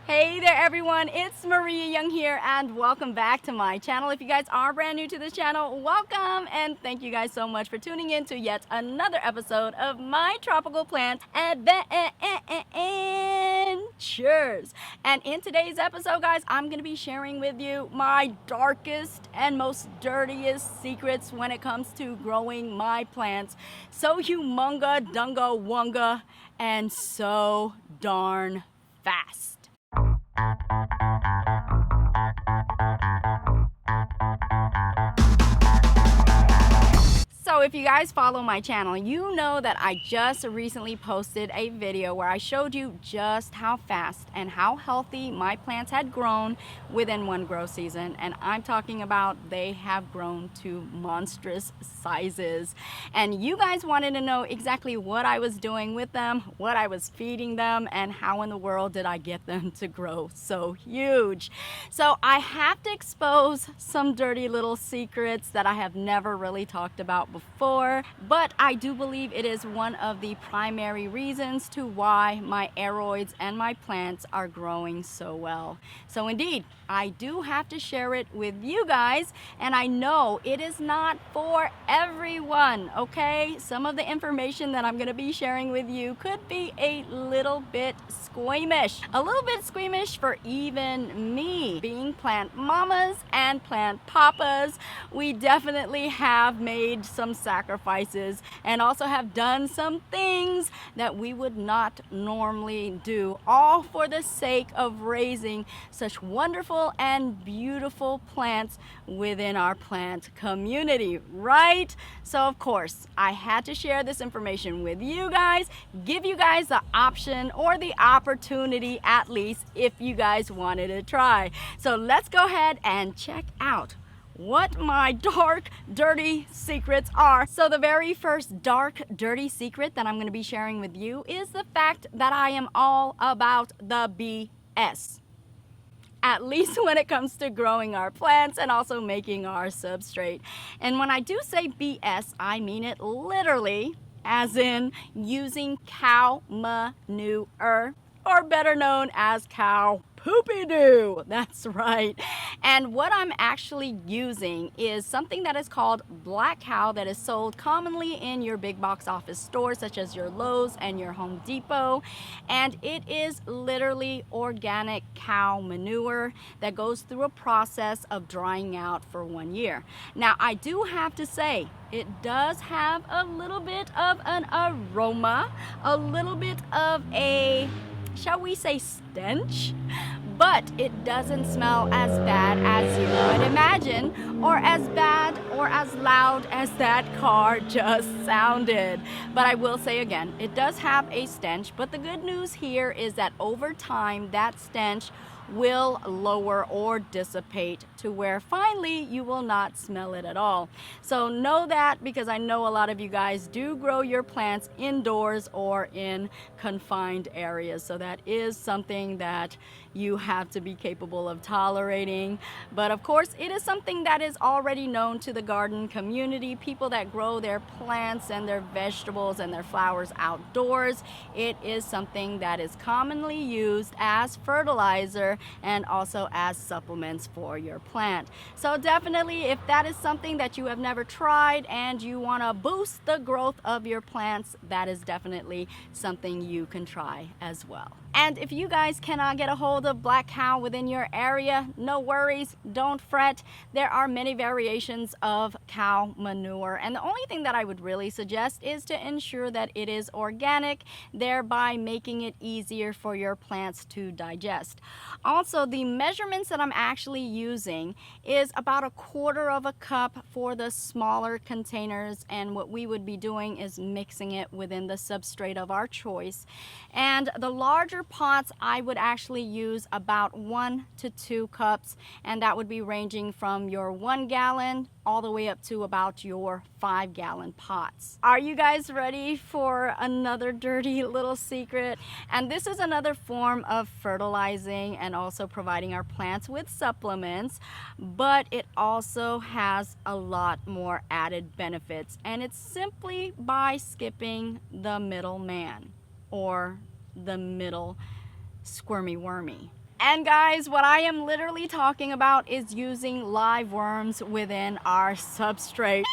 Hey there everyone, it's Maria Young here and welcome back to my channel. If you guys are brand new to this channel, welcome and thank you guys so much for tuning in to yet another episode of my tropical plant adventures. And in today's episode, guys, I'm going to be sharing with you my darkest and most dirtiest secrets when it comes to growing my plants. So humunga, dunga, wunga, and so darn fast. So if you guys follow my channel, you know that I just recently posted a video where I showed you just how fast and how healthy my plants had grown within one grow season. And I'm talking about they have grown to monstrous sizes. And you guys wanted to know exactly what I was doing with them, what I was feeding them, and how in the world did I get them to grow so huge. So I have to expose some dirty little secrets that I have never really talked about before, but I do believe it is one of the primary reasons to why my aroids and my plants are growing so well. So indeed, I do have to share it with you guys, and I know it is not for everyone, okay? Some of the information that I'm going to be sharing with you could be a little bit squeamish. A little bit squeamish for even me. Being plant mamas and plant papas, we definitely have made some sacrifices and also have done some things that we would not normally do, all for the sake of raising such wonderful and beautiful plants within our plant community, right? So of course, I had to share this information with you guys, give you guys the option or the opportunity at least if you guys wanted to try. So let's go ahead and check out what my dark, dirty secrets are. So the very first dark, dirty secret that I'm going to be sharing with you is the fact that I am all about the BS. At least when it comes to growing our plants and also making our substrate. And when I do say BS, I mean it literally, as in using cow manure, or better known as cow poopy-doo. That's right. And what I'm actually using is something that is called black cow that is sold commonly in your big box office stores such as your Lowe's and your Home Depot. And it is literally organic cow manure that goes through a process of drying out for 1 year. Now, I do have to say, it does have a little bit of an aroma, a little bit of a, shall we say, stench, but it doesn't smell as bad as you would imagine, or as bad or as loud as that car just sounded. But I will say again, it does have a stench, but the good news here is that over time that stench will lower or dissipate to where finally you will not smell it at all. So know that, because I know a lot of you guys do grow your plants indoors or in confined areas. So that is something that you have to be capable of tolerating. But of course, it is something that is already known to the garden community, people that grow their plants and their vegetables and their flowers outdoors. It is something that is commonly used as fertilizer and also as supplements for your plant. So definitely, if that is something that you have never tried and you want to boost the growth of your plants, that is definitely something you can try as well. And if you guys cannot get a hold of black cow within your area, no worries, don't fret. There are many variations of cow manure, and the only thing that I would really suggest is to ensure that it is organic, thereby making it easier for your plants to digest. Also, the measurements that I'm actually using is about 1/4 cup for the smaller containers, and what we would be doing is mixing it within the substrate of our choice. And the larger pots, I would actually use about 1 to 2 cups, and that would be ranging from your 1 gallon all the way up to about your 5-gallon pots. Are you guys ready for another dirty little secret? And this is another form of fertilizing and also providing our plants with supplements, but it also has a lot more added benefits, and it's simply by skipping the middleman or the middle squirmy wormy. And guys, what I am literally talking about is using live worms within our substrate.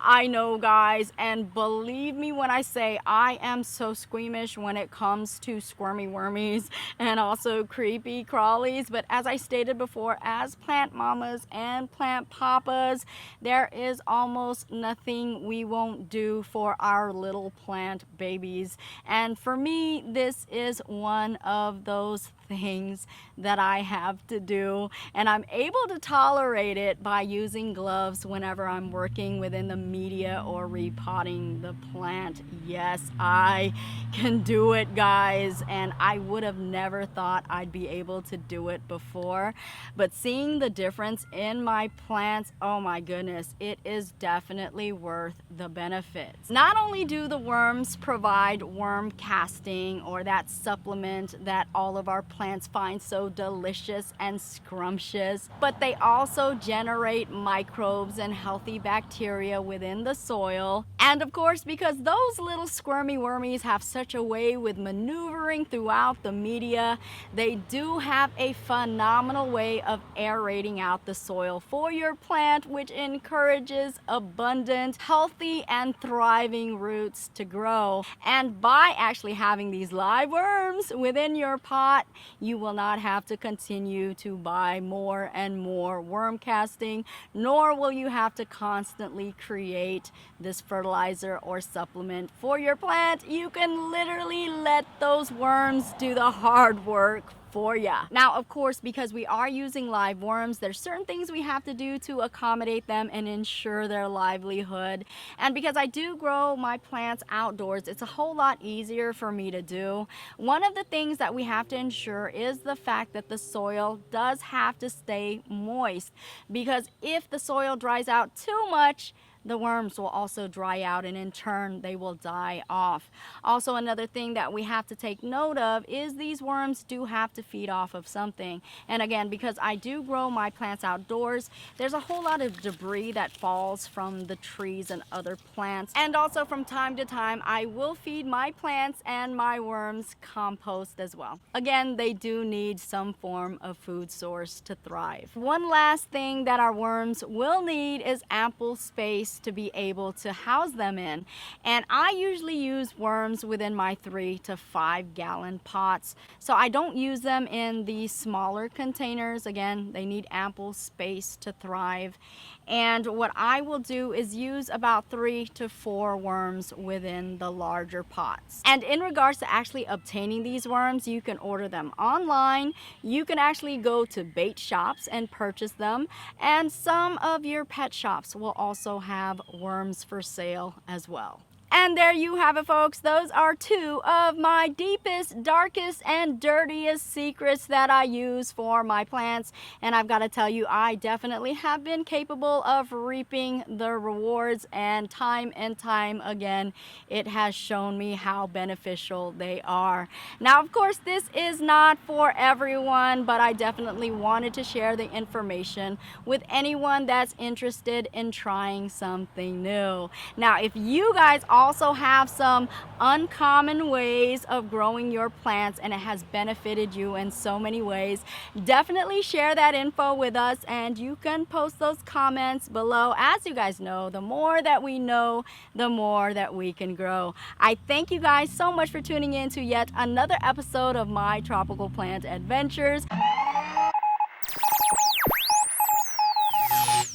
I know, guys, and believe me when I say I am so squeamish when it comes to squirmy wormies and also creepy crawlies. But as I stated before, as plant mamas and plant papas, there is almost nothing we won't do for our little plant babies. And for me, this is one of those things that I have to do, and I'm able to tolerate it by using gloves whenever I'm working within the media or repotting the plant. Yes, I can do it, guys, and I would have never thought I'd be able to do it before, but seeing the difference in my plants, oh my goodness, it is definitely worth the benefits. Not only do the worms provide worm casting, or that supplement that all of our plants find so delicious and scrumptious, but they also generate microbes and healthy bacteria within the soil. And of course, because those little squirmy wormies have such a way with maneuvering throughout the media, they do have a phenomenal way of aerating out the soil for your plant, which encourages abundant, healthy, and thriving roots to grow. And by actually having these live worms within your pot, you will not have to continue to buy more and more worm casting, nor will you have to constantly create this fertilizer or supplement for your plant. You can literally let those worms do the hard work for ya. Now, of course, because we are using live worms, there's certain things we have to do to accommodate them and ensure their livelihood. And because I do grow my plants outdoors, it's a whole lot easier for me to do. One of the things that we have to ensure is the fact that the soil does have to stay moist, because if the soil dries out too much, the worms will also dry out, and in turn they will die off. Also, another thing that we have to take note of is these worms do have to feed off of something. And again, because I do grow my plants outdoors, there's a whole lot of debris that falls from the trees and other plants. And also from time to time, I will feed my plants and my worms compost as well. Again, they do need some form of food source to thrive. One last thing that our worms will need is ample space to be able to house them in. And I usually use worms within my 3 to 5 gallon pots. So I don't use them in the smaller containers. Again, they need ample space to thrive. And what I will do is use about 3 to 4 worms within the larger pots. And in regards to actually obtaining these worms, you can order them online. You can actually go to bait shops and purchase them. And some of your pet shops will also have worms for sale as well. And there you have it, folks. Those are 2 of my deepest, darkest, and dirtiest secrets that I use for my plants. And I've got to tell you, I definitely have been capable of reaping the rewards, and time again, it has shown me how beneficial they are. Now, of course, this is not for everyone, but I definitely wanted to share the information with anyone that's interested in trying something new. Now, if you guys also have some uncommon ways of growing your plants and it has benefited you in so many ways, definitely share that info with us, and you can post those comments below. As you guys know, the more that we know, the more that we can grow. I thank you guys so much for tuning in to yet another episode of my tropical plant adventures.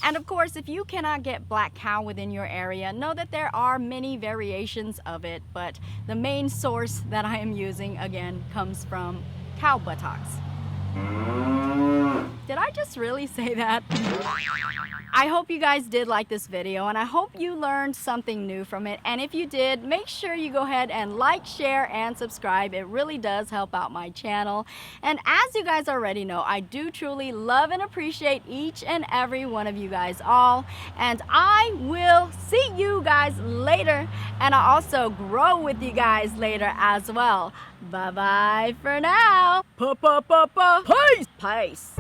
And of course, if you cannot get black cow within your area, know that there are many variations of it, but the main source that I am using, again, comes from cow buttocks. Did I just really say that? I hope you guys did like this video, and I hope you learned something new from it. And if you did, make sure you go ahead and like, share, and subscribe. It really does help out my channel. And as you guys already know, I do truly love and appreciate each and every one of you guys all. And I will see you guys later, and I'll also grow with you guys later as well. Bye-bye for now. Peace. Peace.